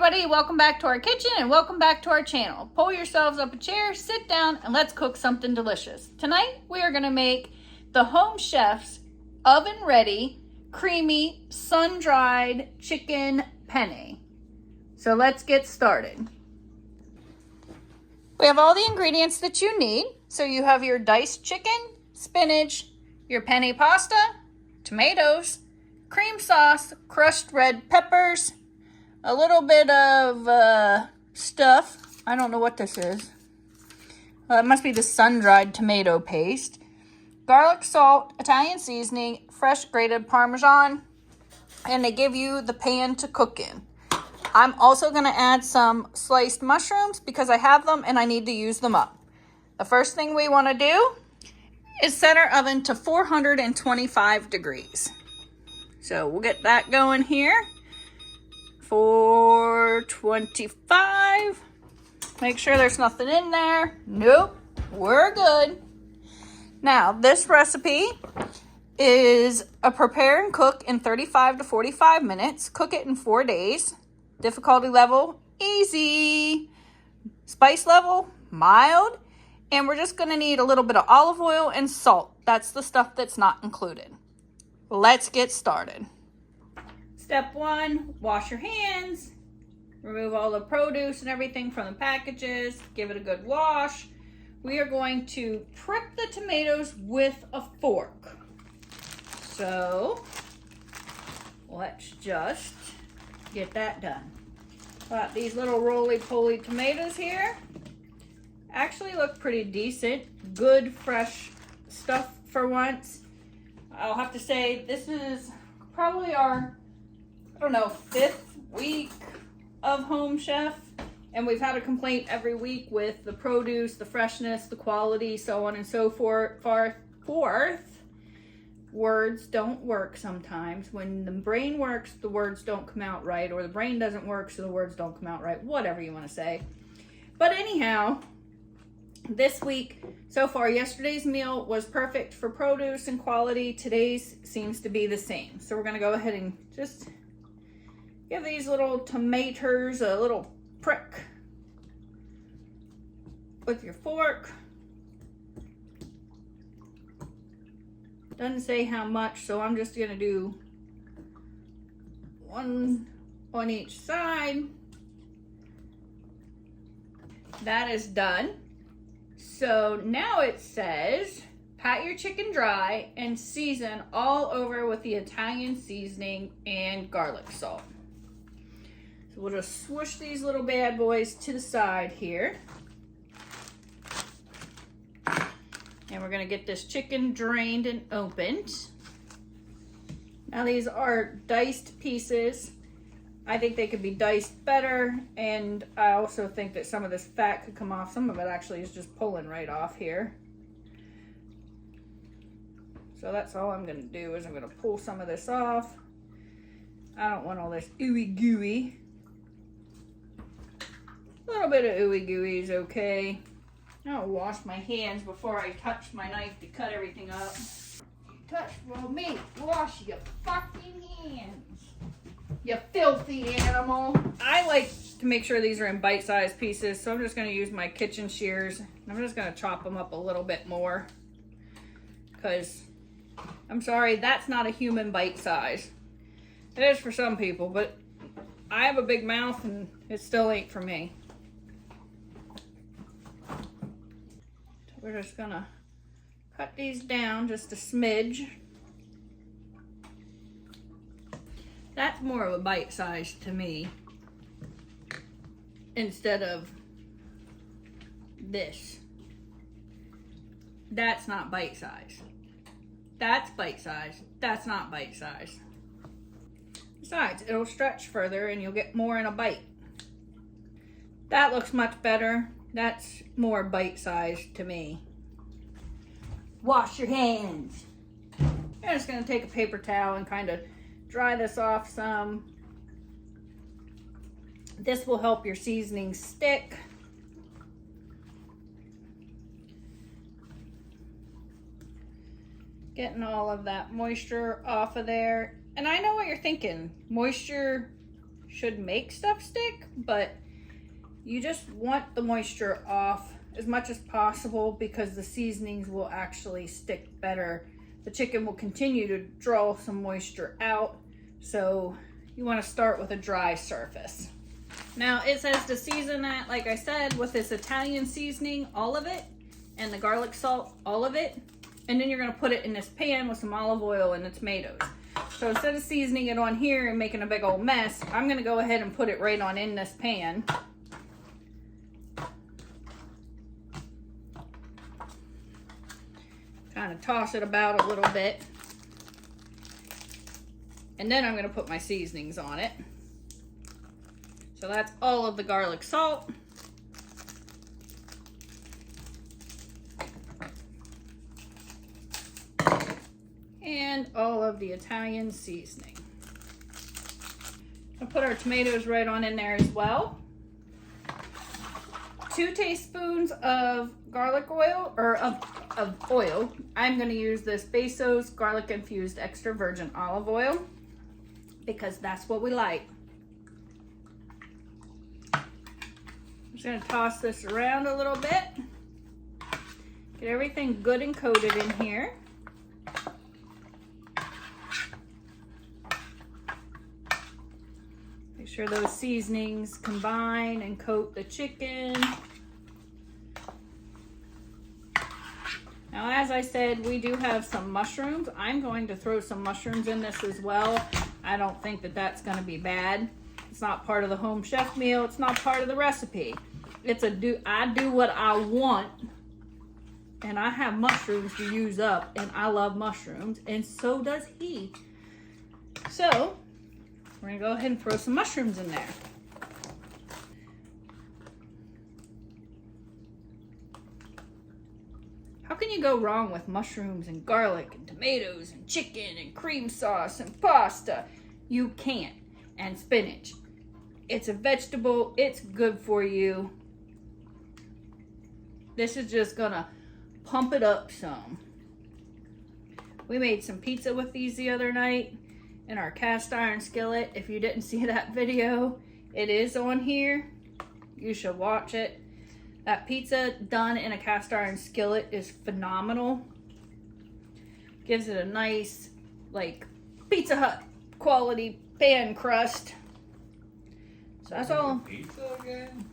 everybody, welcome back to our kitchen and welcome back to our channel. Pull yourselves up a chair, sit down, and let's cook something delicious. Tonight we are going to make the Home Chef's oven ready, creamy, sun-dried chicken penne. So let's get started. We have all the ingredients that you need. So you have your diced chicken, spinach, your penne pasta, tomatoes, cream sauce, crushed red peppers, a little bit of stuff. I don't know what this is. It must be the sun-dried tomato paste. Garlic, salt, Italian seasoning, fresh grated Parmesan, and they give you the pan to cook in. I'm also going to add some sliced mushrooms because I have them and I need to use them up. The first thing we want to do is set our oven to 425 degrees. So we'll get that going here. 425. Make sure there's nothing in there. Nope, we're good. Now, this recipe is a prepare and cook in 35 to 45 minutes. Cook it in 4 days. Difficulty level, easy. Spice level, mild. And we're just gonna need a little bit of olive oil and salt. That's the stuff that's not included. Let's get started. Step 1, wash your hands. Remove all the produce and everything from the packages. Give it a good wash. We are going to prick the tomatoes with a fork. So let's just get that done. Got these little roly-poly tomatoes here. Actually look pretty decent. Good fresh stuff for once. I'll have to say this is probably our, I don't know, 5th week of Home Chef. And we've had a complaint every week with the produce, the freshness, the quality, so on and so forth. Words don't work sometimes. When the brain works, the words don't come out right. Or the brain doesn't work, so the words don't come out right. Whatever you want to say. But anyhow, this week, so far, yesterday's meal was perfect for produce and quality. Today's seems to be the same. So we're going to go ahead and just give these little tomatoes a little prick with your fork. Doesn't say how much, so I'm just going to do one on each side. That is done. So now it says, pat your chicken dry and season all over with the Italian seasoning and garlic salt. So we'll just swoosh these little bad boys to the side here. And we're gonna get this chicken drained and opened. Now these are diced pieces. I think they could be diced better, and I also think that some of this fat could come off. Some of it actually is just pulling right off here. So that's all I'm gonna do is I'm gonna pull some of this off. I don't want all this ooey gooey. A little bit of ooey gooey is okay. I'll wash my hands before I touch my knife to cut everything up. Touch well me, wash your fucking hands. You filthy animal. I like to make sure these are in bite-sized pieces, so I'm just going to use my kitchen shears. I'm just going to chop them up a little bit more. Because, I'm sorry, that's not a human bite size. It is for some people, but I have a big mouth and it still ain't for me. So we're just going to cut these down just a smidge. That's more of a bite size to me instead of this. That's not bite size. That's bite size. That's not bite size. Besides, it'll stretch further and you'll get more in a bite. That looks much better. That's more bite size to me. Wash your hands. I'm just going to take a paper towel and kind of dry this off some. This will help your seasoning stick. Getting all of that moisture off of there. And I know what you're thinking. Moisture should make stuff stick, but you just want the moisture off as much as possible because the seasonings will actually stick better. The chicken will continue to draw some moisture out, so you want to start with a dry surface. Now it says to season that, like I said, with this Italian seasoning, all of it, and the garlic salt, all of it, and then you're going to put it in this pan with some olive oil and the tomatoes. So instead of seasoning it on here and making a big old mess, I'm going to go ahead and put it right on in this pan. Kind of toss it about a little bit. And then I'm going to put my seasonings on it. So that's all of the garlic salt. And all of the Italian seasoning. I'll put our tomatoes right on in there as well. 2 tablespoons of garlic oil, or of oil. I'm going to use this Bezos garlic infused extra virgin olive oil because that's what we like. I'm just going to toss this around a little bit. Get everything good and coated in here. Make sure those seasonings combine and coat the chicken. Now, as I said, we do have some mushrooms. I'm going to throw some mushrooms in this as well. I don't think that that's going to be bad. It's not part of the home chef meal. It's not part of the recipe. I do what I want, and I have mushrooms to use up, and I love mushrooms, and so does he. So we're gonna go ahead and throw some mushrooms in there. How can you go wrong with mushrooms and garlic and tomatoes and chicken and cream sauce and pasta? You can't. And spinach. It's a vegetable. It's good for you. This is just gonna pump it up some. We made some pizza with these the other night in our cast iron skillet. If you didn't see that video, it is on here. You should watch it. That pizza done in a cast iron skillet is phenomenal. Gives it a nice, like, Pizza Hut quality pan crust. So that's all. Pizza again?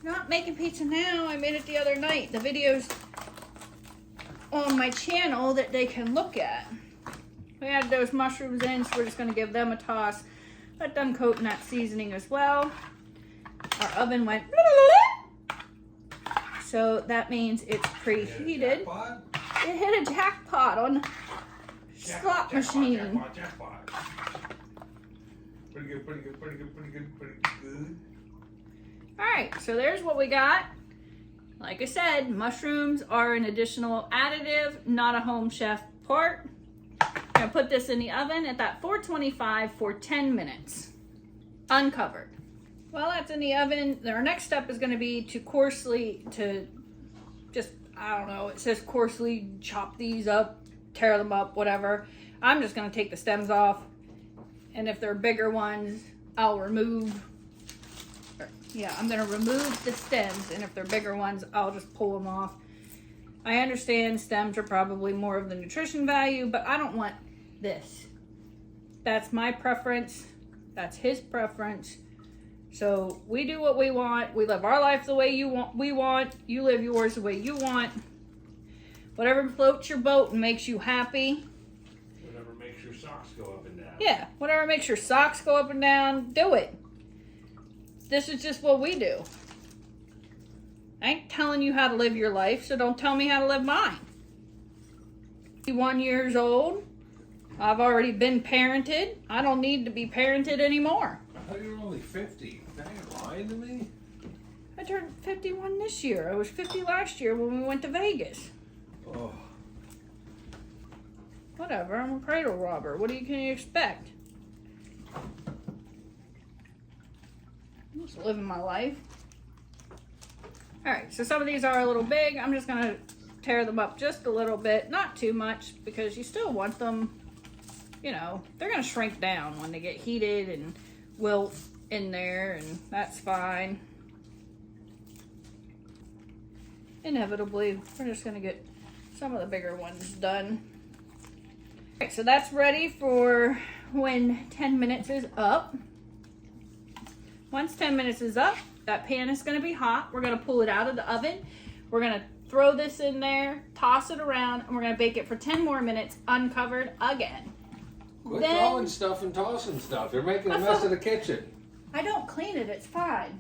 Not making pizza now. I made it the other night. The video's on my channel that they can look at. We added those mushrooms in, so we're just going to give them a toss. Let them coat in that seasoning as well. Our oven went, so that means it's preheated. It hit a jackpot on the slot machine. Jackpot. Pretty good. All right, so there's what we got. Like I said, mushrooms are an additional additive, not a home chef part. I'm gonna put this in the oven at that 425 for 10 minutes, uncovered. While that's in the oven, our next step is gonna be to it says coarsely chop these up, tear them up, whatever. I'm just gonna take the stems off, and if they're bigger ones, I'll remove. I'm gonna remove the stems, and if they're bigger ones, I'll just pull them off. I understand stems are probably more of the nutrition value, but I don't want this. That's my preference. That's his preference. So we do what we want. We live our life the way we want. You live yours the way you want. Whatever floats your boat and makes you happy. Whatever makes your socks go up and down. Yeah, whatever makes your socks go up and down, do it. This is just what we do. I ain't telling you how to live your life, so don't tell me how to live mine. 51 years old. I've already been parented. I don't need to be parented anymore. I thought you were only 50. Now you're lying to me? I turned 51 this year. I was 50 last year when we went to Vegas. Oh. Whatever, I'm a cradle robber. What can you expect? I'm just living my life. Alright, so some of these are a little big. I'm just going to tear them up just a little bit. Not too much, because you still want them, they're going to shrink down when they get heated and wilt in there, and that's fine. Inevitably, we're just gonna get some of the bigger ones done. Okay, so that's ready for when 10 minutes is up. Once 10 minutes is up, that pan is gonna be hot. We're gonna pull it out of the oven. We're gonna throw this in there, toss it around, and we're gonna bake it for 10 more minutes uncovered again. Quit throwing stuff and tossing stuff. They're making a mess of the kitchen. I don't clean it, it's fine.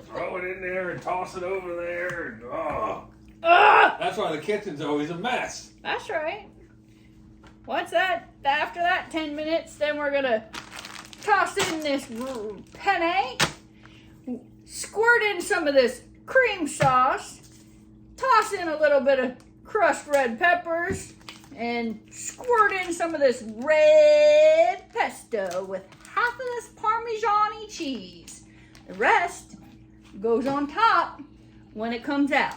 Throw it in there and toss it over there. And, oh. Ugh! That's why the kitchen's always a mess. That's right. After that 10 minutes, then we're gonna toss in this penne, squirt in some of this cream sauce, toss in a little bit of crushed red peppers, and squirt in some of this red pesto with half of this Parmesan cheese. The rest goes on top when it comes out.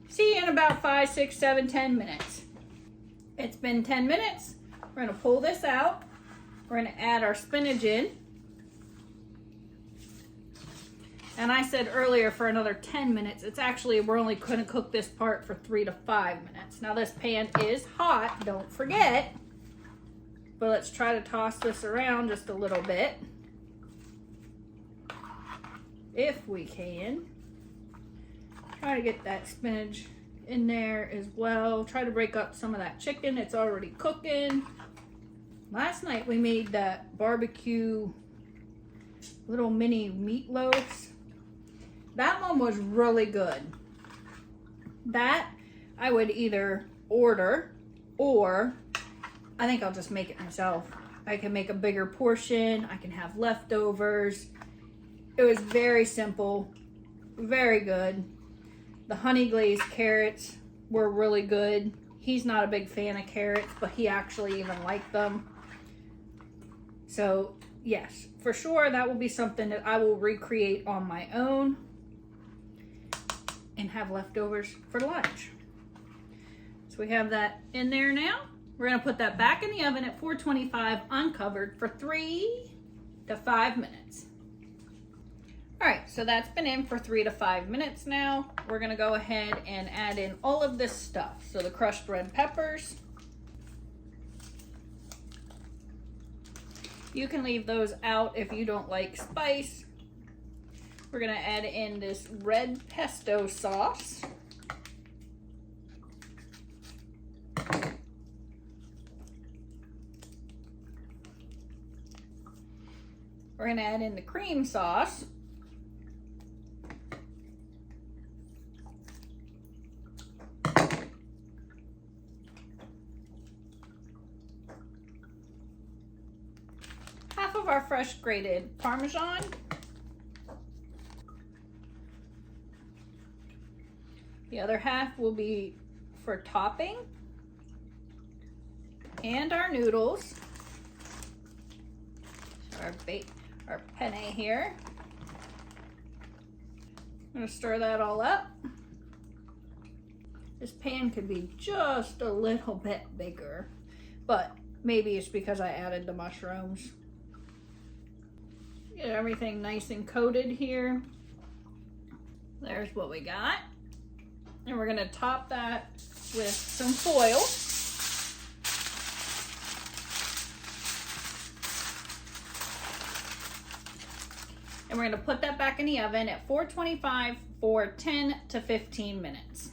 See you in about 5, 6, 7, 10 minutes. It's been 10 minutes. We're gonna pull this out. We're gonna add our spinach in. And I said earlier for another 10 minutes. It's actually, we're only gonna cook this part for 3 to 5 minutes. Now this pan is hot, don't forget. But let's try to toss this around just a little bit. If we can. Try to get that spinach in there as well. Try to break up some of that chicken. It's already cooking. Last night we made that barbecue little mini meatloaves. That one was really good. That I would either order or I think I'll just make it myself. I can make a bigger portion. I can have leftovers. It was very simple, very good. The honey glazed carrots were really good. He's not a big fan of carrots, but he actually even liked them. So yes, for sure that will be something that I will recreate on my own and have leftovers for lunch. So we have that in there now. We're gonna put that back in the oven at 425 uncovered for 3 to 5 minutes. All right, so that's been in for 3 to 5 minutes now. We're gonna go ahead and add in all of this stuff. So the crushed red peppers. You can leave those out if you don't like spice. We're gonna add in this red pesto sauce. We're gonna add in the cream sauce. Half of our fresh grated Parmesan. The other half will be for topping. And our noodles. So our penne here. I'm gonna stir that all up. This pan could be just a little bit bigger, but maybe it's because I added the mushrooms. Get everything nice and coated here. There's what we got. And we're gonna top that with some foil. And we're gonna put that back in the oven at 425 for 10 to 15 minutes.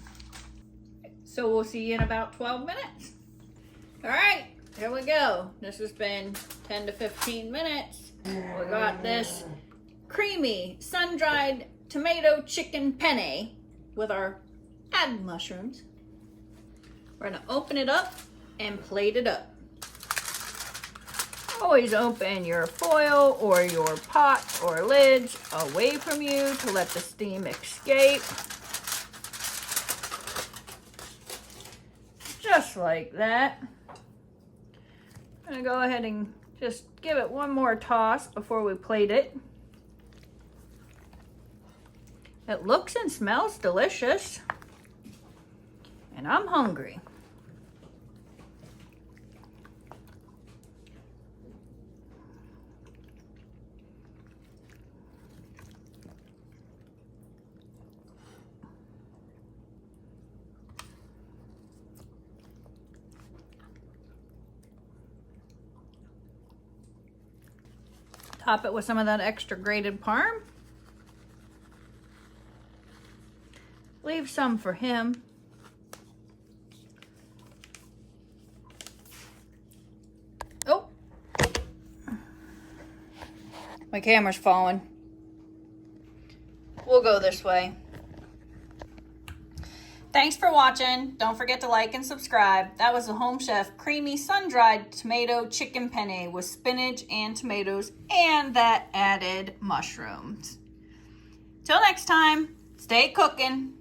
So we'll see you in about 12 minutes. All right, here we go. This has been 10 to 15 minutes. We got this creamy sun-dried tomato chicken penne with our added mushrooms. We're gonna open it up and plate it up. Always open your foil or your pot or lids away from you to let the steam escape. Just like that. I'm gonna go ahead and just give it one more toss before we plate it. It looks and smells delicious. And I'm hungry. Top it with some of that extra grated parm. Leave some for him. Oh, my camera's falling. We'll go this way. Thanks for watching. Don't forget to like and subscribe. That was the Home Chef creamy sun-dried tomato chicken penne with spinach and tomatoes and that added mushrooms. Till next time, stay cooking.